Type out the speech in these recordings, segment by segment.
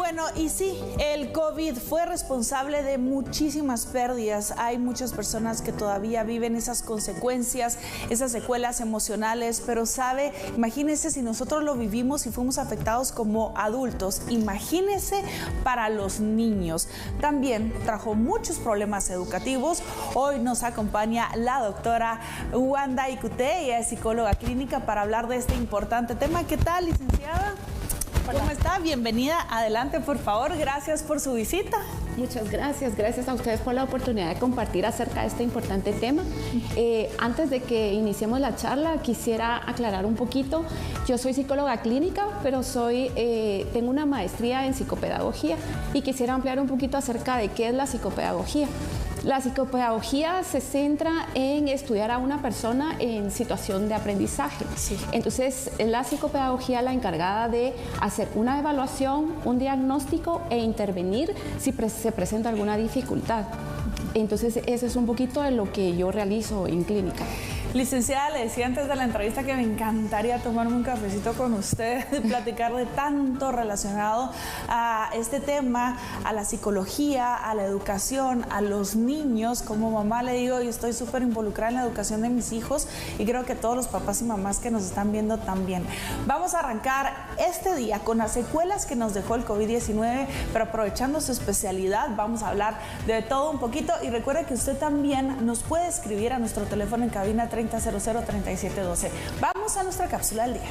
Bueno, y sí, el COVID fue responsable de muchísimas pérdidas. Hay muchas personas que todavía viven esas consecuencias, esas secuelas emocionales, pero imagínense si nosotros lo vivimos y fuimos afectados como adultos, imagínense para los niños. También trajo muchos problemas educativos. Hoy nos acompaña la doctora Wanda Icute, ella es psicóloga clínica, para hablar de este importante tema. ¿Qué tal, licenciada? Hola. ¿Cómo está? Bienvenida. Adelante, por favor. Gracias por su visita. Muchas gracias. Gracias a ustedes por la oportunidad de compartir acerca de este importante tema. Antes de que iniciemos la charla, quisiera aclarar un poquito. Yo soy psicóloga clínica, pero tengo una maestría en psicopedagogía y quisiera ampliar un poquito acerca de qué es la psicopedagogía. La psicopedagogía se centra en estudiar a una persona en situación de aprendizaje. Sí. Entonces, la psicopedagogía la encargada de hacer una evaluación, un diagnóstico e intervenir si se presenta alguna dificultad. Entonces, eso es un poquito de lo que yo realizo en clínica. Licenciada, le decía antes de la entrevista que me encantaría tomarme un cafecito con usted, platicar de tanto relacionado a este tema, a la psicología, a la educación, a los niños. Como mamá le digo, yo estoy súper involucrada en la educación de mis hijos y creo que todos los papás y mamás que nos están viendo también. Vamos a arrancar este día con las secuelas que nos dejó el COVID-19, pero aprovechando su especialidad, vamos a hablar de todo un poquito. Y recuerde que usted también nos puede escribir a nuestro teléfono en cabina 3000-3712. Vamos a nuestra cápsula del día.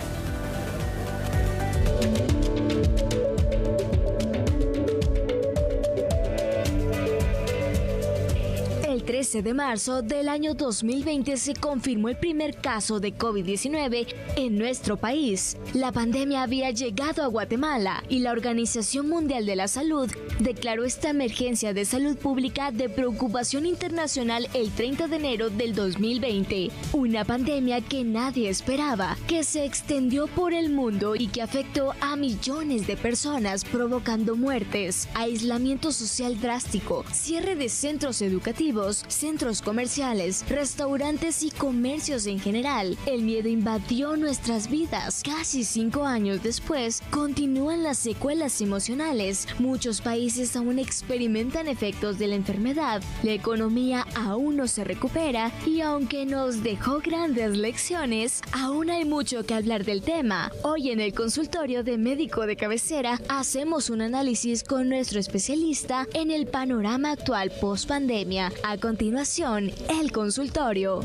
El 13 de marzo del año 2020 se confirmó el primer caso de COVID-19 en nuestro país. La pandemia había llegado a Guatemala y la Organización Mundial de la Salud declaró esta emergencia de salud pública de preocupación internacional el 30 de enero del 2020. Una pandemia que nadie esperaba, que se extendió por el mundo y que afectó a millones de personas, provocando muertes, aislamiento social drástico, cierre de centros educativos, centros comerciales, restaurantes y comercios en general. El miedo invadió nuestras vidas. Casi 5 años después, continúan las secuelas emocionales. Muchos países aún experimentan efectos de la enfermedad. La economía aún no se recupera y aunque nos dejó grandes lecciones, aún hay mucho que hablar del tema. Hoy en el consultorio de médico de cabecera hacemos un análisis con nuestro especialista en el panorama actual post-pandemia. A continuación, el consultorio.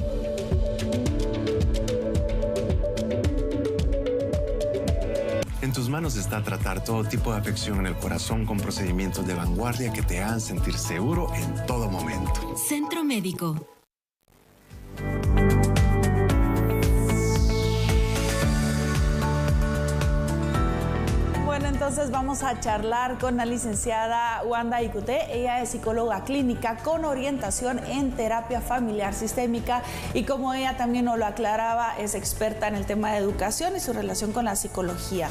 En tus manos está tratar todo tipo de afección en el corazón con procedimientos de vanguardia que te hagan sentir seguro en todo momento. Centro Médico. Entonces vamos a charlar con la licenciada Wanda Icute. Ella es psicóloga clínica con orientación en terapia familiar sistémica y, como ella también nos lo aclaraba, es experta en el tema de educación y su relación con la psicología.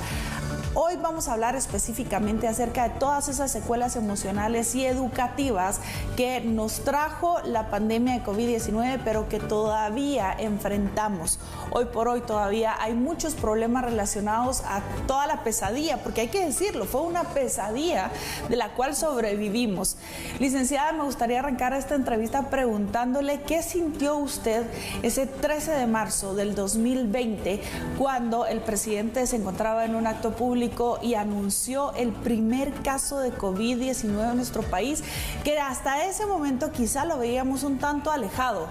Hoy vamos a hablar específicamente acerca de todas esas secuelas emocionales y educativas que nos trajo la pandemia de COVID-19, pero que todavía enfrentamos. Hoy por hoy todavía hay muchos problemas relacionados a toda la pesadilla, porque hay que decirlo, fue una pesadilla de la cual sobrevivimos. Licenciada, me gustaría arrancar esta entrevista preguntándole qué sintió usted ese 13 de marzo del 2020 cuando el presidente se encontraba en un acto público y anunció el primer caso de COVID-19 en nuestro país, que hasta ese momento quizá lo veíamos un tanto alejado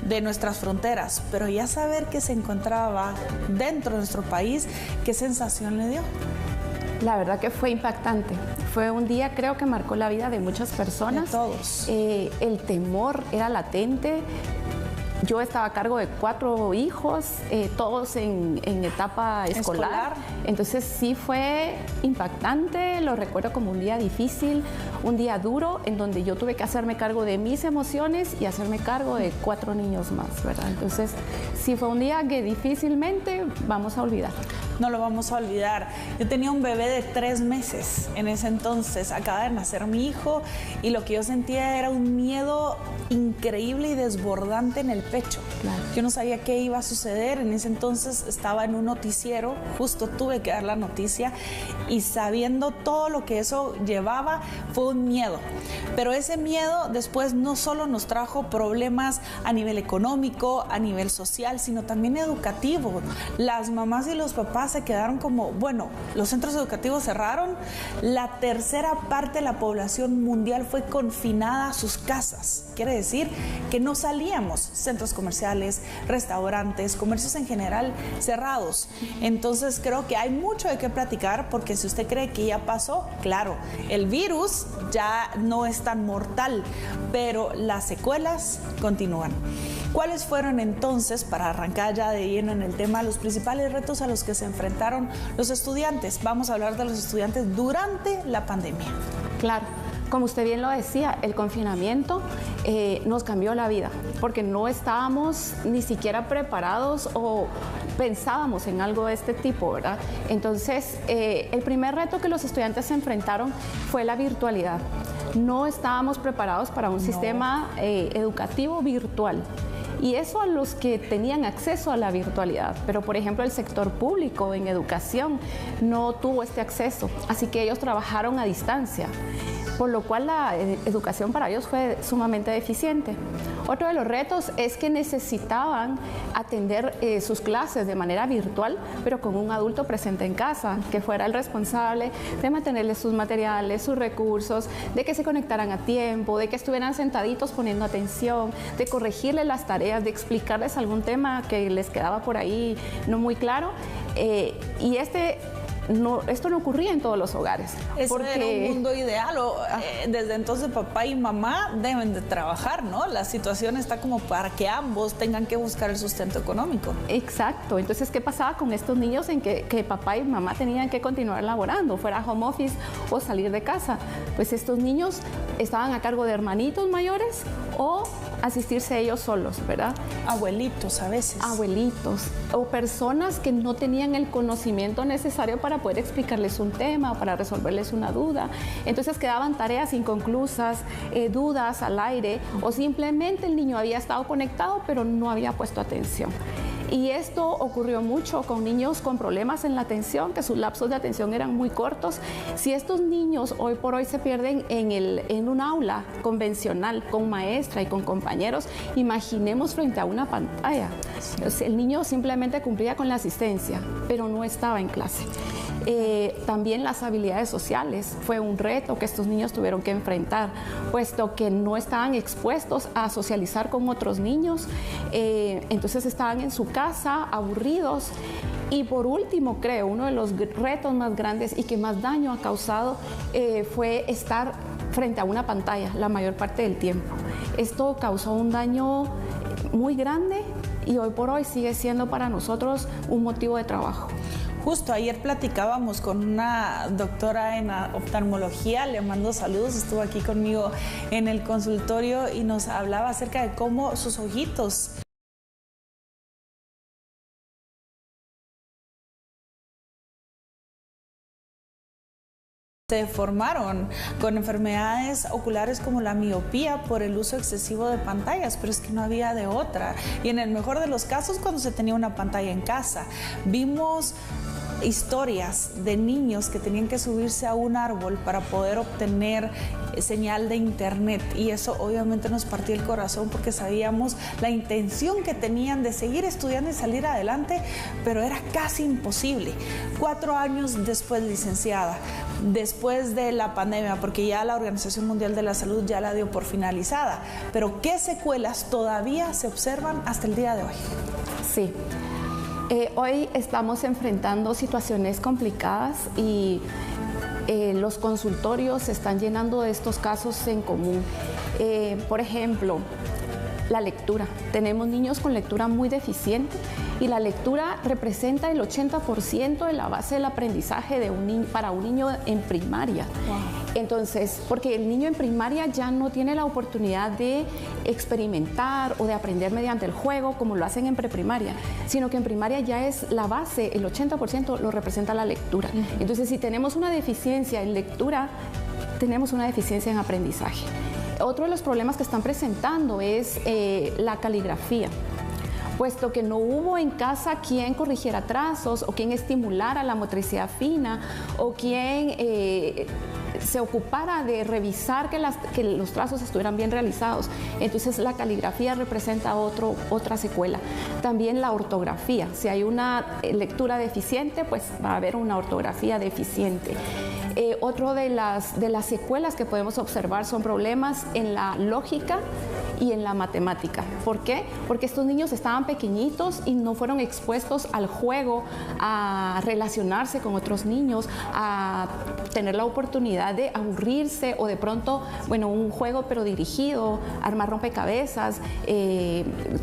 de nuestras fronteras, pero ya saber que se encontraba dentro de nuestro país, ¿qué sensación le dio? La verdad que fue impactante. Fue un día, creo que marcó la vida de muchas personas. De todos. El temor era latente. Yo estaba a cargo de 4 hijos, todos en etapa escolar. Entonces sí fue impactante, lo recuerdo como un día difícil, un día duro, en donde yo tuve que hacerme cargo de mis emociones y hacerme cargo de 4 niños más, ¿verdad? Entonces sí fue un día que difícilmente vamos a olvidar. no lo vamos a olvidar. Yo tenía un bebé de 3 meses en ese entonces, acaba de nacer mi hijo y lo que yo sentía era un miedo increíble y desbordante en el pecho. Claro. Yo no sabía qué iba a suceder, en ese entonces estaba en un noticiero, justo tuve que dar la noticia y sabiendo todo lo que eso llevaba fue un miedo. Pero ese miedo después no solo nos trajo problemas a nivel económico, a nivel social, sino también educativo. Las mamás y los papás se quedaron como, bueno, los centros educativos cerraron, la tercera parte de la población mundial fue confinada a sus casas. Quiere decir que no salíamos, centros comerciales, restaurantes, comercios en general cerrados. Entonces creo que hay mucho de qué platicar porque si usted cree que ya pasó, claro, el virus ya no es tan mortal, pero las secuelas continúan. ¿Cuáles fueron entonces, para arrancar ya de lleno en el tema, los principales retos a los que se enfrentaron los estudiantes? Vamos a hablar de los estudiantes durante la pandemia. Claro. Como usted bien lo decía, el confinamiento nos cambió la vida, porque no estábamos ni siquiera preparados o pensábamos en algo de este tipo, ¿verdad? Entonces, el primer reto que los estudiantes se enfrentaron fue la virtualidad. No estábamos preparados para un sistema educativo virtual. Y eso a los que tenían acceso a la virtualidad, pero por ejemplo el sector público en educación no tuvo este acceso, así que ellos trabajaron a distancia, por lo cual la educación para ellos fue sumamente deficiente. Otro de los retos es que necesitaban atender sus clases de manera virtual, pero con un adulto presente en casa, que fuera el responsable de mantenerles sus materiales, sus recursos, de que se conectaran a tiempo, de que estuvieran sentaditos poniendo atención, de corregirles las tareas, de explicarles algún tema que les quedaba por ahí no muy claro. Y esto no ocurría en todos los hogares. Eso era un mundo ideal. Desde entonces papá y mamá deben de trabajar, ¿no? La situación está como para que ambos tengan que buscar el sustento económico. Exacto. Entonces, ¿qué pasaba con estos niños en que papá y mamá tenían que continuar laborando, fuera home office o salir de casa? Pues estos niños estaban a cargo de hermanitos mayores o asistirse ellos solos, ¿verdad? Abuelitos a veces. Abuelitos o personas que no tenían el conocimiento necesario para poder explicarles un tema o para resolverles una duda. Entonces quedaban tareas inconclusas, dudas al aire o simplemente el niño había estado conectado pero no había puesto atención. Y esto ocurrió mucho con niños con problemas en la atención, que sus lapsos de atención eran muy cortos. Si estos niños hoy por hoy se pierden en un aula convencional, con maestra y con compañeros, imaginemos frente a una pantalla. El niño simplemente cumplía con la asistencia, pero no estaba en clase. También las habilidades sociales fue un reto que estos niños tuvieron que enfrentar, puesto que no estaban expuestos a socializar con otros niños, entonces estaban en su casa aburridos. Y por último, creo, uno de los retos más grandes y que más daño ha causado fue estar frente a una pantalla la mayor parte del tiempo. Esto causó un daño muy grande y hoy por hoy sigue siendo para nosotros un motivo de trabajo. Justo ayer platicábamos con una doctora en oftalmología, le mando saludos, estuvo aquí conmigo en el consultorio y nos hablaba acerca de cómo sus ojitos se formaron con enfermedades oculares como la miopía por el uso excesivo de pantallas, pero es que no había de otra. Y en el mejor de los casos, cuando se tenía una pantalla en casa, vimos historias de niños que tenían que subirse a un árbol para poder obtener señal de internet, y eso obviamente nos partió el corazón porque sabíamos la intención que tenían de seguir estudiando y salir adelante, pero era casi imposible. 4 años después, licenciada, después de la pandemia, porque ya la Organización Mundial de la Salud ya la dio por finalizada, pero ¿qué secuelas todavía se observan hasta el día de hoy? Sí. Hoy estamos enfrentando situaciones complicadas y los consultorios se están llenando de estos casos en común. Por ejemplo, La lectura. Tenemos niños con lectura muy deficiente y la lectura representa el 80% de la base del aprendizaje de para un niño en primaria. Wow. Entonces, porque el niño en primaria ya no tiene la oportunidad de experimentar o de aprender mediante el juego como lo hacen en preprimaria, sino que en primaria ya es la base, el 80% lo representa la lectura. Entonces, si tenemos una deficiencia en lectura, tenemos una deficiencia en aprendizaje. Otro de los problemas que están presentando es la caligrafía, puesto que no hubo en casa quien corrigiera trazos o quien estimulara la motricidad fina o quien se ocupara de revisar que los trazos estuvieran bien realizados. Entonces la caligrafía representa otra secuela. También la ortografía. Si hay una lectura deficiente, pues va a haber una ortografía deficiente. Otro de las secuelas que podemos observar son problemas en la lógica y en la matemática. ¿Por qué? Porque estos niños estaban pequeñitos y no fueron expuestos al juego, a relacionarse con otros niños, a tener la oportunidad de aburrirse o de pronto, bueno, un juego pero dirigido, armar rompecabezas,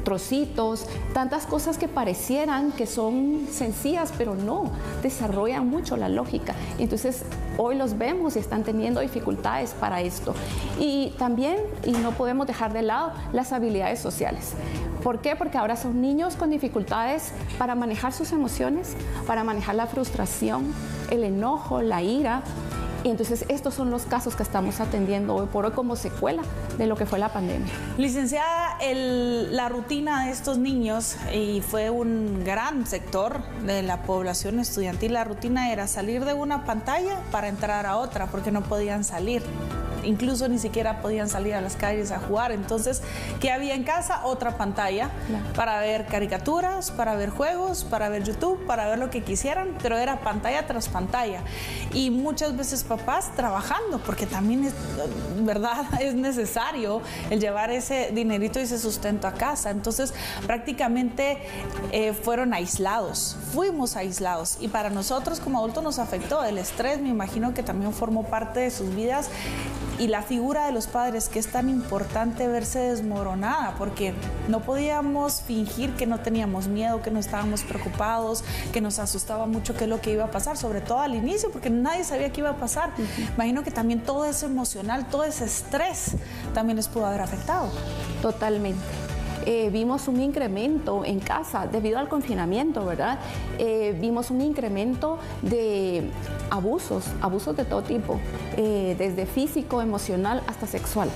trocitos, tantas cosas que parecieran que son sencillas, pero no, desarrollan mucho la lógica. Entonces, hoy los vemos y están teniendo dificultades para esto. Y también, y no podemos dejar de lado, las habilidades sociales. ¿Por qué? Porque ahora son niños con dificultades para manejar sus emociones, para manejar la frustración, el enojo, la ira. Y entonces estos son los casos que estamos atendiendo hoy por hoy como secuela de lo que fue la pandemia. Licenciada, la rutina de estos niños, y fue un gran sector de la población estudiantil, la rutina era salir de una pantalla para entrar a otra porque no podían salir. Incluso ni siquiera podían salir a las calles a jugar. Entonces, ¿qué había en casa? Otra pantalla para ver caricaturas, para ver juegos, para ver YouTube, para ver lo que quisieran, pero era pantalla tras pantalla. Y muchas veces papás trabajando, porque también es, ¿verdad? Es necesario el llevar ese dinerito y ese sustento a casa. Entonces, prácticamente fueron aislados, fuimos aislados. Y para nosotros como adultos nos afectó. El estrés, me imagino que también formó parte de sus vidas. Y la figura de los padres, que es tan importante verse desmoronada, porque no podíamos fingir que no teníamos miedo, que no estábamos preocupados, que nos asustaba mucho qué es lo que iba a pasar, sobre todo al inicio, porque nadie sabía qué iba a pasar. Imagino que también todo eso emocional, todo ese estrés también les pudo haber afectado. Totalmente. Vimos un incremento en casa debido al confinamiento, ¿verdad? Vimos un incremento de abusos de todo tipo, desde físico, emocional hasta sexual.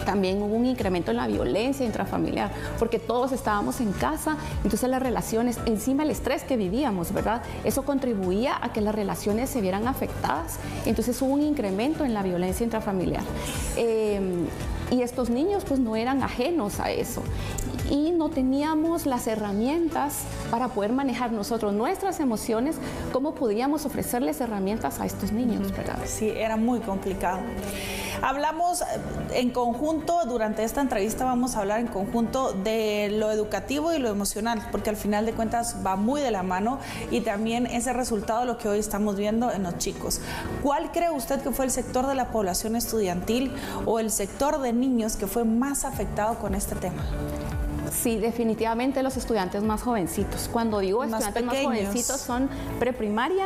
También hubo un incremento en la violencia intrafamiliar, porque todos estábamos en casa, entonces las relaciones, encima el estrés que vivíamos, ¿verdad? Eso contribuía a que las relaciones se vieran afectadas, entonces hubo un incremento en la violencia intrafamiliar. Y estos niños pues no eran ajenos a eso y no teníamos las herramientas para poder manejar nosotros nuestras emociones. ¿Cómo podíamos ofrecerles herramientas a estos niños, verdad? Sí, era muy complicado. Hablamos en conjunto, durante esta entrevista vamos a hablar en conjunto de lo educativo y lo emocional, porque al final de cuentas va muy de la mano y también ese resultado de lo que hoy estamos viendo en los chicos. ¿Cuál cree usted que fue el sector de la población estudiantil o el sector de niños que fue más afectado con este tema? Sí, definitivamente los estudiantes más jovencitos. Cuando digo estudiantes más jovencitos son preprimaria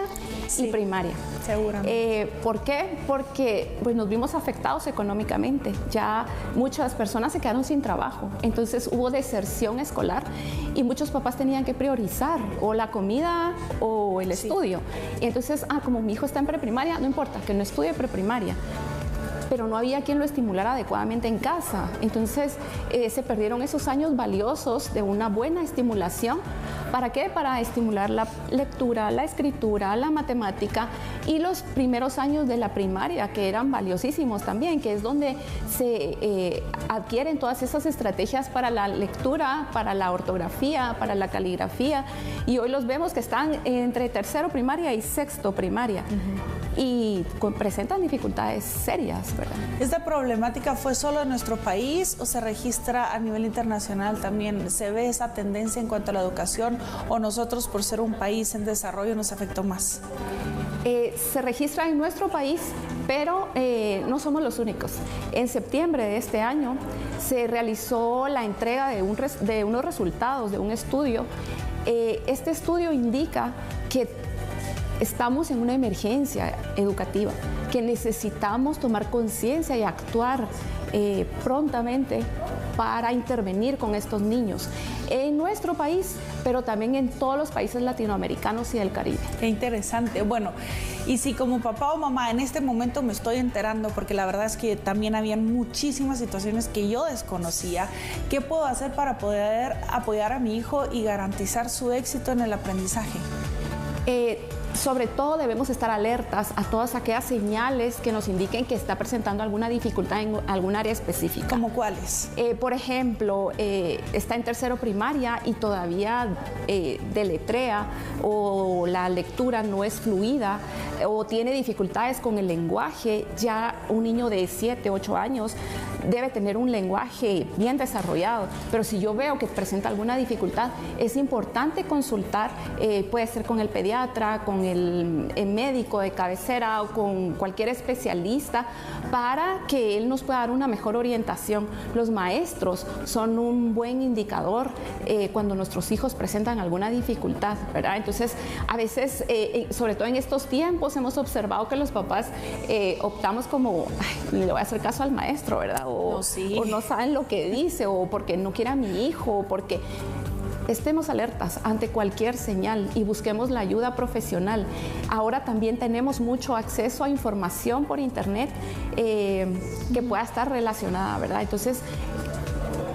y primaria. Seguramente. ¿Por qué? Porque pues, nos vimos afectados económicamente. Ya muchas personas se quedaron sin trabajo. Entonces hubo deserción escolar y muchos papás tenían que priorizar o la comida o el estudio. Entonces, como mi hijo está en preprimaria, no importa, que no estudie preprimaria. Pero no había quien lo estimulara adecuadamente en casa. Entonces se perdieron esos años valiosos de una buena estimulación. ¿Para qué? Para estimular la lectura, la escritura, la matemática y los primeros años de la primaria, que eran valiosísimos también, que es donde se adquieren todas esas estrategias para la lectura, para la ortografía, para la caligrafía. Y hoy los vemos que están entre tercero primaria y sexto primaria. Y presentan dificultades serias, ¿verdad? ¿Esta problemática fue solo en nuestro país o se registra a nivel internacional también? ¿Se ve esa tendencia en cuanto a la educación o nosotros, por ser un país en desarrollo, nos afectó más? Se registra en nuestro país, Pero no somos los únicos. En septiembre de este año se realizó la entrega de unos resultados de un estudio. Este estudio indica que estamos en una emergencia educativa, que necesitamos tomar conciencia y actuar prontamente para intervenir con estos niños en nuestro país, pero también en todos los países latinoamericanos y del Caribe. Qué interesante. Bueno, y si como papá o mamá en este momento me estoy enterando, porque la verdad es que también habían muchísimas situaciones que yo desconocía, ¿qué puedo hacer para poder apoyar a mi hijo y garantizar su éxito en el aprendizaje? Sobre todo debemos estar alertas a todas aquellas señales que nos indiquen que está presentando alguna dificultad en algún área específica. ¿Cómo cuáles? Por ejemplo, está en tercero primaria y todavía deletrea, o la lectura no es fluida, o tiene dificultades con el lenguaje. Ya un niño de 7, 8 años debe tener un lenguaje bien desarrollado, pero si yo veo que presenta alguna dificultad, es importante consultar, puede ser con el pediatra, con el médico de cabecera o con cualquier especialista, para que él nos pueda dar una mejor orientación. Los maestros son un buen indicador cuando nuestros hijos presentan alguna dificultad, ¿verdad? Entonces, a veces, sobre todo en estos tiempos, hemos observado que los papás optamos como, ay, le voy a hacer caso al maestro, ¿verdad? O no saben lo que dice, o porque no quiere a mi hijo, o porque... Estemos alertas ante cualquier señal y busquemos la ayuda profesional. Ahora también tenemos mucho acceso a información por internet que pueda estar relacionada, ¿verdad? Entonces,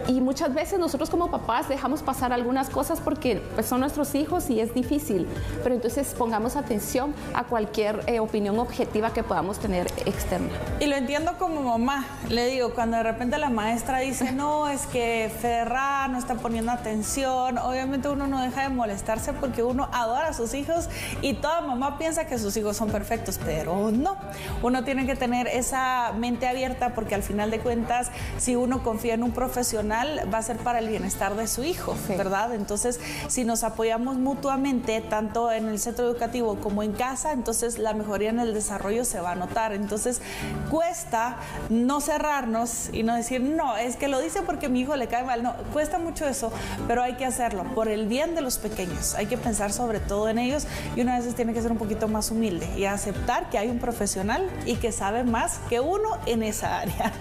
y muchas veces nosotros como papás dejamos pasar algunas cosas porque pues, son nuestros hijos y es difícil, pero entonces pongamos atención a cualquier opinión objetiva que podamos tener externa. Y lo entiendo como mamá, le digo, cuando de repente la maestra dice, no, es que Ferra no está poniendo atención, obviamente uno no deja de molestarse porque uno adora a sus hijos y toda mamá piensa que sus hijos son perfectos, pero no. Uno tiene que tener esa mente abierta porque al final de cuentas, si uno confía en un profesional, va a ser para el bienestar de su hijo, sí, ¿verdad? Entonces, si nos apoyamos mutuamente, tanto en el centro educativo como en casa, entonces la mejoría en el desarrollo se va a notar. Entonces, cuesta no cerrarnos y no decir, no, es que lo dice porque a mi hijo le cae mal. No, cuesta mucho eso, pero hay que hacerlo por el bien de los pequeños. Hay que pensar sobre todo en ellos y una vez tiene que ser un poquito más humilde y aceptar que hay un profesional y que sabe más que uno en esa área.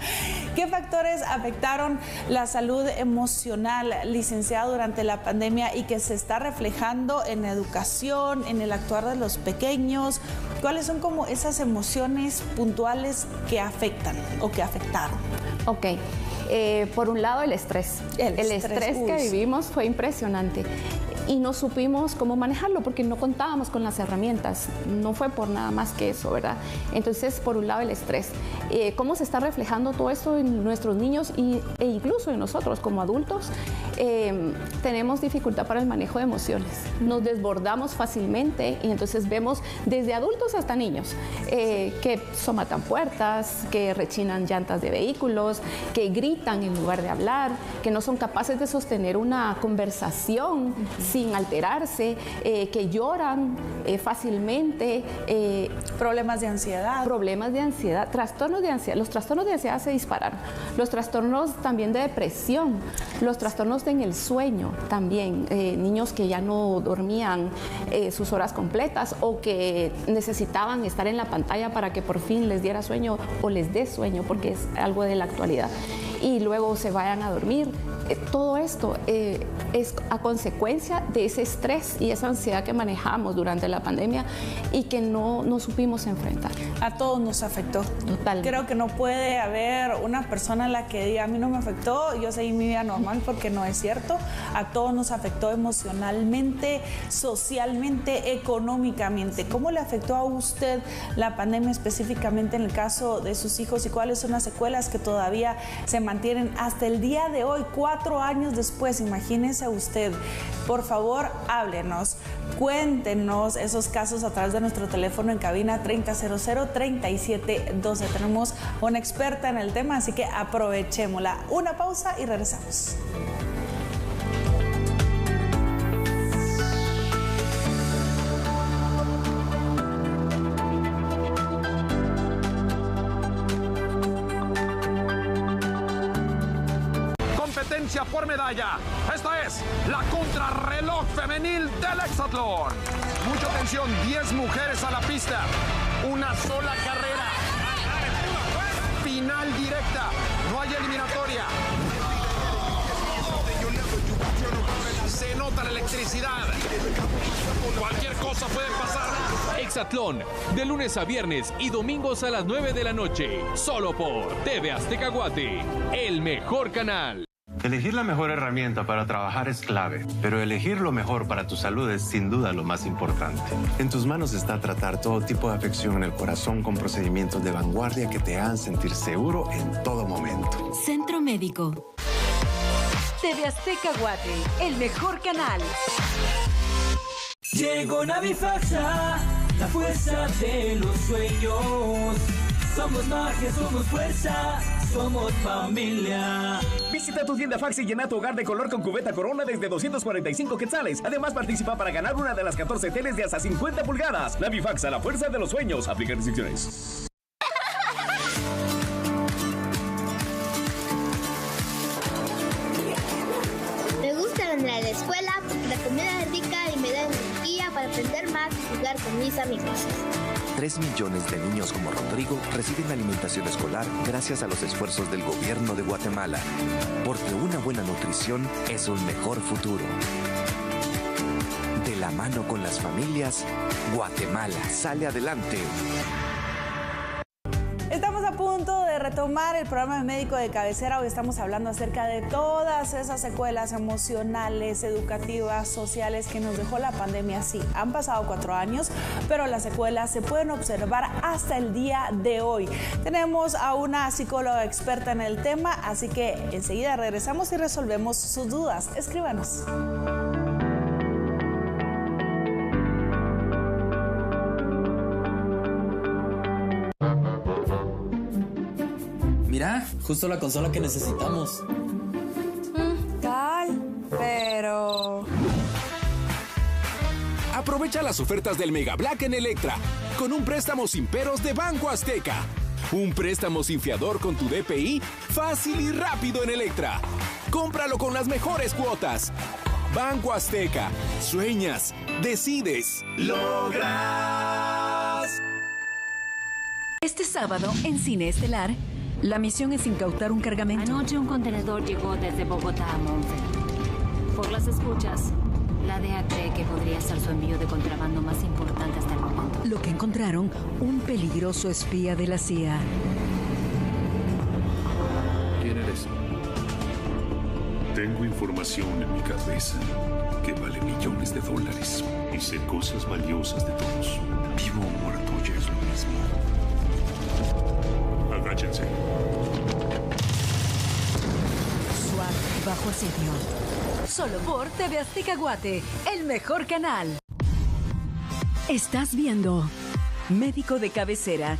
¿Qué factores afectaron la salud emocional, licenciada, durante la pandemia y que se está reflejando en la educación, en el actuar de los pequeños? ¿Cuáles son como esas emociones puntuales que afectan o que afectaron? Ok. Por un lado, el estrés. El estrés que vivimos fue impresionante. Y no supimos cómo manejarlo porque no contábamos con las herramientas. No fue por nada más que eso, ¿verdad? Entonces, por un lado, el estrés. ¿Cómo se está reflejando todo esto en nuestros niños e incluso en nosotros como adultos? Tenemos dificultad para el manejo de emociones. Nos desbordamos fácilmente y entonces vemos desde adultos hasta niños que somatan puertas, que rechinan llantas de vehículos, que gritan en lugar de hablar, que no son capaces de sostener una conversación sin alterarse, que lloran fácilmente. Problemas de ansiedad. Problemas de ansiedad, trastornos de ansiedad. Los trastornos de ansiedad se dispararon. Los trastornos también de depresión, los trastornos en el sueño también. Niños que ya no dormían sus horas completas o que necesitaban estar en la pantalla para que por fin les diera sueño o les dé sueño, porque es algo de la actualidad. Y luego se vayan a dormir. Todo esto es a consecuencia de ese estrés y esa ansiedad que manejamos durante la pandemia y que no supimos enfrentar. A todos nos afectó. Totalmente. Creo que no puede haber una persona a la que diga, a mí no me afectó, yo seguí mi vida normal, porque no es cierto. A todos nos afectó emocionalmente, socialmente, económicamente. ¿Cómo le afectó a usted la pandemia específicamente en el caso de sus hijos y cuáles son las secuelas que todavía se mantienen hasta el día de hoy, 4 años después? Imagínese usted. Por favor, háblenos, cuéntenos esos casos a través de nuestro teléfono en cabina 3000-3712. Tenemos una experta en el tema, así que aprovechémosla. Una pausa y regresamos. competencia por medalla. Esta es la contrarreloj femenil del hexatlón. Mucha atención, 10 mujeres a la pista. Una sola carrera. Final directa. No hay eliminatoria. Se nota la electricidad. Cualquier cosa puede pasar. Hexatlón, de lunes a viernes y domingos a las 9 de la noche. Solo por TV Azteca Guate, el mejor canal. Elegir la mejor herramienta para trabajar es clave, pero elegir lo mejor para tu salud es sin duda lo más importante. En tus manos está tratar todo tipo de afección en el corazón con procedimientos de vanguardia que te hagan sentir seguro en todo momento. Centro Médico. TV Azteca Guate, el mejor canal. Llegó Navifaxa, la fuerza de los sueños. Somos magia, somos fuerza, somos familia. Visita tu tienda Fax y llena tu hogar de color con cubeta Corona desde 245 quetzales. Además, participa para ganar una de las 14 teles de hasta 50 pulgadas. Navifaxa, la fuerza de los sueños. Aplica restricciones. Me gusta venir a la escuela porque la comida es rica y me da energía para aprender más y jugar con mis amigos. 3 millones de niños como Rodrigo reciben alimentación escolar gracias a los esfuerzos del gobierno de Guatemala. Porque una buena nutrición es un mejor futuro. De la mano con las familias, Guatemala sale adelante. Estamos a punto de retomar el programa de Médico de Cabecera. Hoy estamos hablando acerca de todas esas secuelas emocionales, educativas, sociales que nos dejó la pandemia. Sí, han pasado 4 años, pero las secuelas se pueden observar hasta el día de hoy. Tenemos a una psicóloga experta en el tema, así que enseguida regresamos y resolvemos sus dudas. Escríbanos. Mira, justo la consola que necesitamos. Pero... Aprovecha las ofertas del Mega Black en Electra, con un préstamo sin peros de Banco Azteca. Un préstamo sin fiador con tu DPI, fácil y rápido en Electra. Cómpralo con las mejores cuotas. Banco Azteca. Sueñas, decides, logras. Este sábado, en Cine Estelar, la misión es incautar un cargamento. Anoche un contenedor llegó desde Bogotá a Monfe. Por las escuchas, la DEA cree que podría ser su envío de contrabando más importante hasta el momento. Lo que encontraron, un peligroso espía de la CIA. ¿Quién eres? Tengo información en mi cabeza que vale millones de dólares y sé cosas valiosas de todos. Vivo o muerto ya es lo mismo. Agáchense. SWAT bajo asedio. Solo por TV Azteca Guate, el mejor canal. Estás viendo Médico de Cabecera.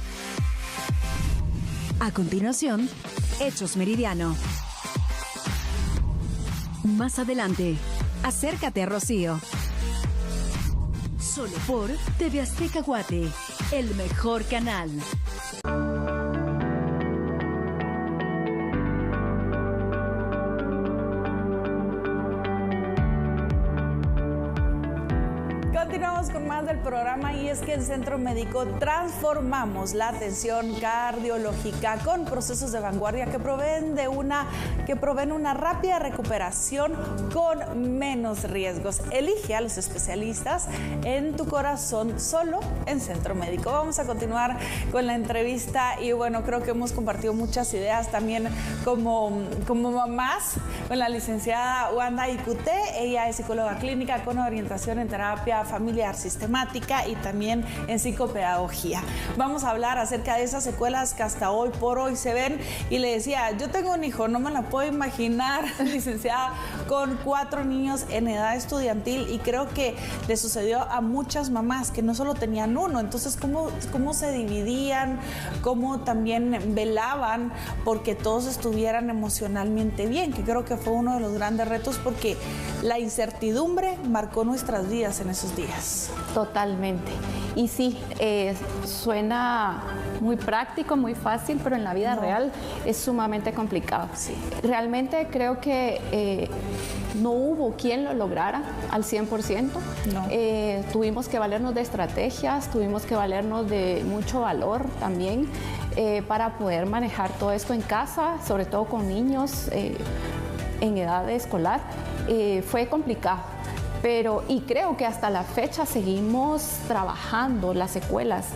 A continuación, Hechos Meridiano. Más adelante, acércate a Rocío. Solo por TV Azteca Guate, el mejor canal. Continuamos con más del programa y es que en Centro Médico transformamos la atención cardiológica con procesos de vanguardia que proveen una rápida recuperación con menos riesgos. Elige a los especialistas en tu corazón solo en Centro Médico. Vamos a continuar con la entrevista y bueno, creo que hemos compartido muchas ideas también como mamás con la licenciada Wanda Icute. Ella es psicóloga clínica con orientación en terapia familiar sistemática y también en psicopedagogía. Vamos a hablar acerca de esas secuelas que hasta hoy por hoy se ven y le decía, yo tengo un hijo, no me la puedo imaginar, licenciada, con 4 niños en edad estudiantil y creo que le sucedió a muchas mamás que no solo tenían uno, entonces cómo se dividían, cómo también velaban porque todos estuvieran emocionalmente bien, que creo que fue uno de los grandes retos porque la incertidumbre marcó nuestras vidas en esos días. Totalmente. Y sí, suena muy práctico, muy fácil, pero en la vida real es sumamente complicado. Sí. Realmente creo que no hubo quien lo lograra al 100%. No. Tuvimos que valernos de estrategias, tuvimos que valernos de mucho valor también para poder manejar todo esto en casa, sobre todo con niños en edad escolar. Fue complicado. Y creo que hasta la fecha seguimos trabajando las secuelas,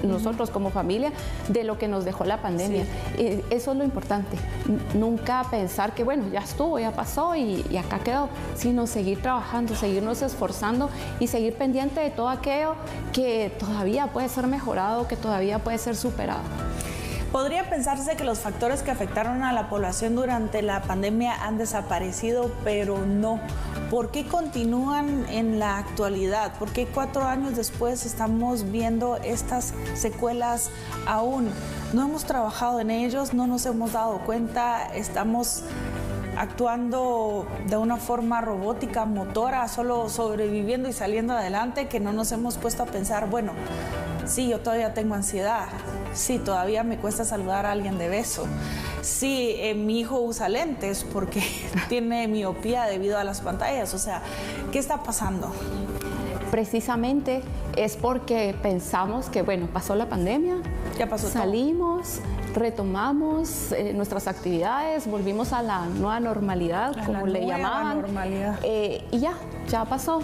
nosotros como familia, de lo que nos dejó la pandemia. Sí. Eso es lo importante. Nunca pensar que, bueno, ya estuvo, ya pasó y acá quedó, sino seguir trabajando, seguirnos esforzando y seguir pendiente de todo aquello que todavía puede ser mejorado, que todavía puede ser superado. Podría pensarse que los factores que afectaron a la población durante la pandemia han desaparecido, pero no. ¿Por qué continúan en la actualidad? ¿Por qué 4 años después estamos viendo estas secuelas aún? No hemos trabajado en ellos, no nos hemos dado cuenta, estamos actuando de una forma robótica, motora, solo sobreviviendo y saliendo adelante, que no nos hemos puesto a pensar, bueno, sí, yo todavía tengo ansiedad, sí, todavía me cuesta saludar a alguien de beso, sí, mi hijo usa lentes porque tiene miopía debido a las pantallas, o sea, ¿qué está pasando? Precisamente es porque pensamos que, bueno, pasó la pandemia, ya pasó salimos, retomamos nuestras actividades, volvimos a la nueva normalidad, como le llamaban, y ya pasó.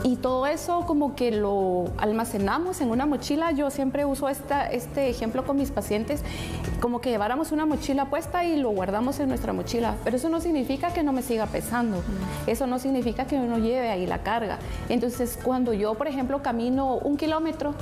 Y todo eso como que lo almacenamos en una mochila. Yo siempre uso este ejemplo con mis pacientes, como que lleváramos una mochila puesta y lo guardamos en nuestra mochila. Pero eso no significa que no me siga pesando. Eso no significa que uno lleve ahí la carga. Entonces, cuando yo, por ejemplo, camino 1 kilómetro,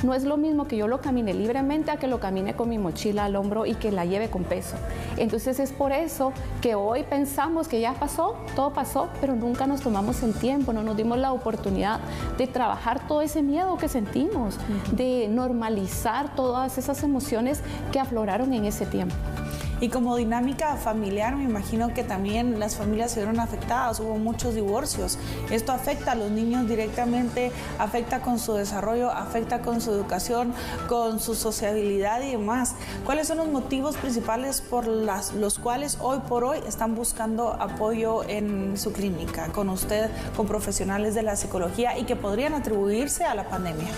no es lo mismo que yo lo camine libremente a que lo camine con mi mochila al hombro y que la lleve con peso. Entonces es por eso que hoy pensamos que ya pasó, todo pasó, pero nunca nos tomamos el tiempo, no nos dimos la oportunidad de trabajar todo ese miedo que sentimos, de normalizar todas esas emociones que afloraron en ese tiempo. Y como dinámica familiar, me imagino que también las familias se vieron afectadas, hubo muchos divorcios. Esto afecta a los niños directamente, afecta con su desarrollo, afecta con su educación, con su sociabilidad y demás. ¿Cuáles son los motivos principales por los cuales hoy por hoy están buscando apoyo en su clínica, con usted, con profesionales de la psicología y que podrían atribuirse a la pandemia?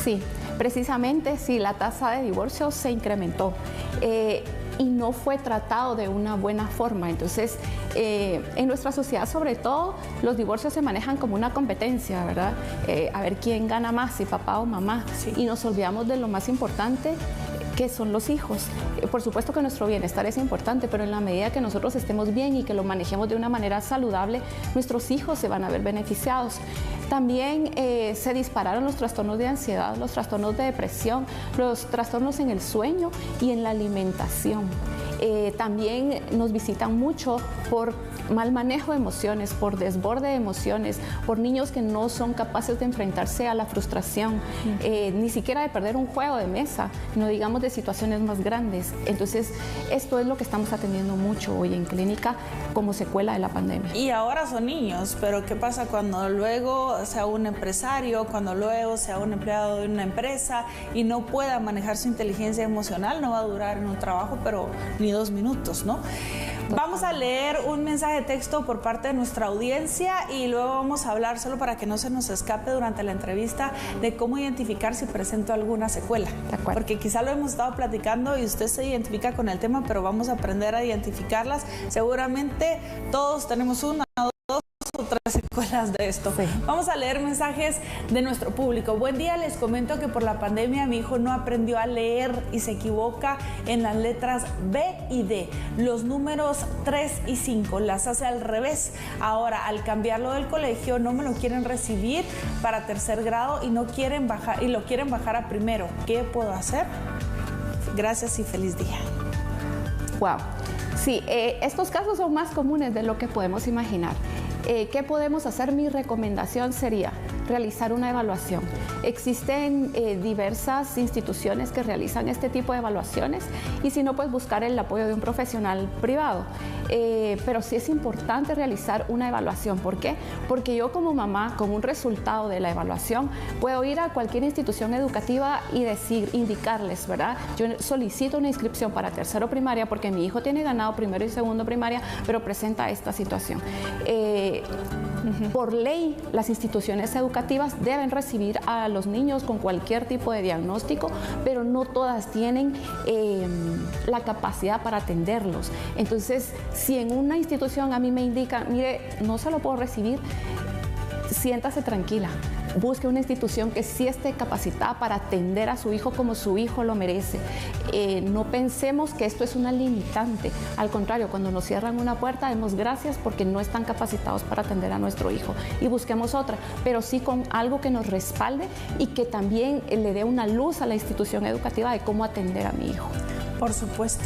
Sí, precisamente sí, la tasa de divorcio se incrementó. Y no fue tratado de una buena forma. Entonces, en nuestra sociedad, sobre todo, los divorcios se manejan como una competencia, ¿verdad? A ver quién gana más, si papá o mamá. Sí. Y nos olvidamos de lo más importante, que son los hijos. Por supuesto que nuestro bienestar es importante, pero en la medida que nosotros estemos bien y que lo manejemos de una manera saludable, nuestros hijos se van a ver beneficiados. También se dispararon los trastornos de ansiedad, los trastornos de depresión, los trastornos en el sueño y en la alimentación. También nos visitan mucho por mal manejo de emociones, por desborde de emociones, por niños que no son capaces de enfrentarse a la frustración, ni siquiera de perder un juego de mesa, no digamos de situaciones más grandes. Entonces, esto es lo que estamos atendiendo mucho hoy en clínica como secuela de la pandemia. Y ahora son niños, pero ¿qué pasa cuando luego sea un empresario, cuando luego sea un empleado de una empresa y no pueda manejar su inteligencia emocional? No va a durar en un trabajo, pero ni 2 minutos, ¿no? Vamos a leer un mensaje de texto por parte de nuestra audiencia y luego vamos a hablar, solo para que no se nos escape durante la entrevista, de cómo identificar si presento alguna secuela. Porque quizá lo hemos estado platicando y usted se identifica con el tema, pero vamos a aprender a identificarlas. Seguramente todos tenemos una o 2 o 3 secuelas de esto. Sí. Vamos a leer mensajes de nuestro público. Buen día, les comento que por la pandemia mi hijo no aprendió a leer y se equivoca en las letras B y D. Los números 3 y 5 las hace al revés. Ahora, al cambiarlo del colegio, no me lo quieren recibir para 3er grado y no quieren bajar, y lo quieren bajar a 1º. ¿Qué puedo hacer? Gracias y feliz día. Wow. Sí, estos casos son más comunes de lo que podemos imaginar. ¿Qué podemos hacer? Mi recomendación sería realizar una evaluación. Existen diversas instituciones que realizan este tipo de evaluaciones y si no, pues buscar el apoyo de un profesional privado. Pero sí es importante realizar una evaluación. ¿Por qué? Porque yo como mamá, con un resultado de la evaluación, puedo ir a cualquier institución educativa y indicarles, ¿verdad? Yo solicito una inscripción para tercero primaria porque mi hijo tiene ganado primero y segundo primaria, pero presenta esta situación. Por ley, las instituciones educativas deben recibir a los niños con cualquier tipo de diagnóstico, pero no todas tienen la capacidad para atenderlos. Entonces, si en una institución a mí me indican, mire, no se lo puedo recibir, siéntase tranquila. Busque una institución que sí esté capacitada para atender a su hijo como su hijo lo merece. No pensemos que esto es una limitante. Al contrario, cuando nos cierran una puerta, demos gracias porque no están capacitados para atender a nuestro hijo. Y busquemos otra, pero sí con algo que nos respalde y que también le dé una luz a la institución educativa de cómo atender a mi hijo. Por supuesto.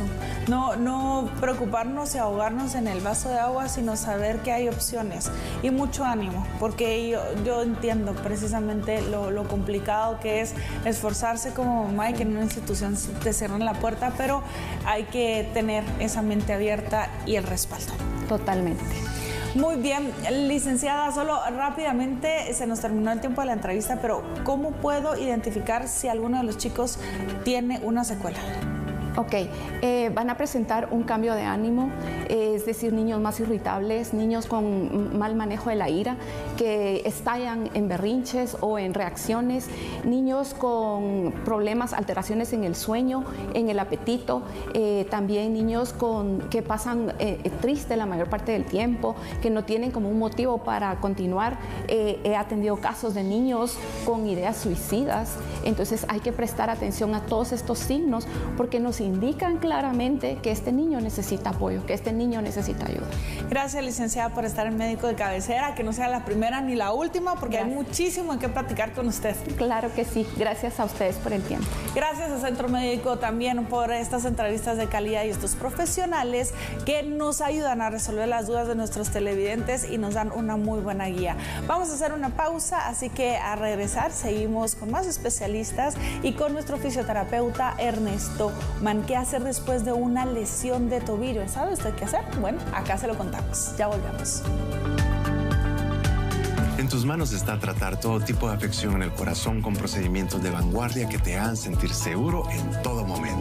No preocuparnos y ahogarnos en el vaso de agua, sino saber que hay opciones. Y mucho ánimo, porque yo entiendo precisamente lo complicado que es esforzarse como mamá y que en una institución te cierren la puerta, pero hay que tener esa mente abierta y el respaldo. Totalmente. Muy bien, licenciada, solo rápidamente, se nos terminó el tiempo de la entrevista, pero ¿cómo puedo identificar si alguno de los chicos tiene una secuela? Ok, van a presentar un cambio de ánimo, es decir, niños más irritables, niños con mal manejo de la ira, que estallan en berrinches o en reacciones, niños con problemas, alteraciones en el sueño, en el apetito, también niños que pasan triste la mayor parte del tiempo, que no tienen como un motivo para continuar. He atendido casos de niños con ideas suicidas, entonces hay que prestar atención a todos estos signos porque nos indican claramente que este niño necesita apoyo, que este niño necesita ayuda. Gracias, licenciada, por estar en Médico de Cabecera, que no sea la primera ni la última, porque hay muchísimo en qué platicar con usted. Claro que sí, gracias a ustedes por el tiempo. Gracias a Centro Médico también por estas entrevistas de calidad y estos profesionales que nos ayudan a resolver las dudas de nuestros televidentes y nos dan una muy buena guía. Vamos a hacer una pausa, así que a regresar seguimos con más especialistas y con nuestro fisioterapeuta Ernesto Man. ¿Qué hacer después de una lesión de tobillo? ¿Sabe usted qué hacer? Bueno, acá se lo contamos. Ya volvemos. En tus manos está tratar todo tipo de afección en el corazón con procedimientos de vanguardia que te hagan sentir seguro en todo momento.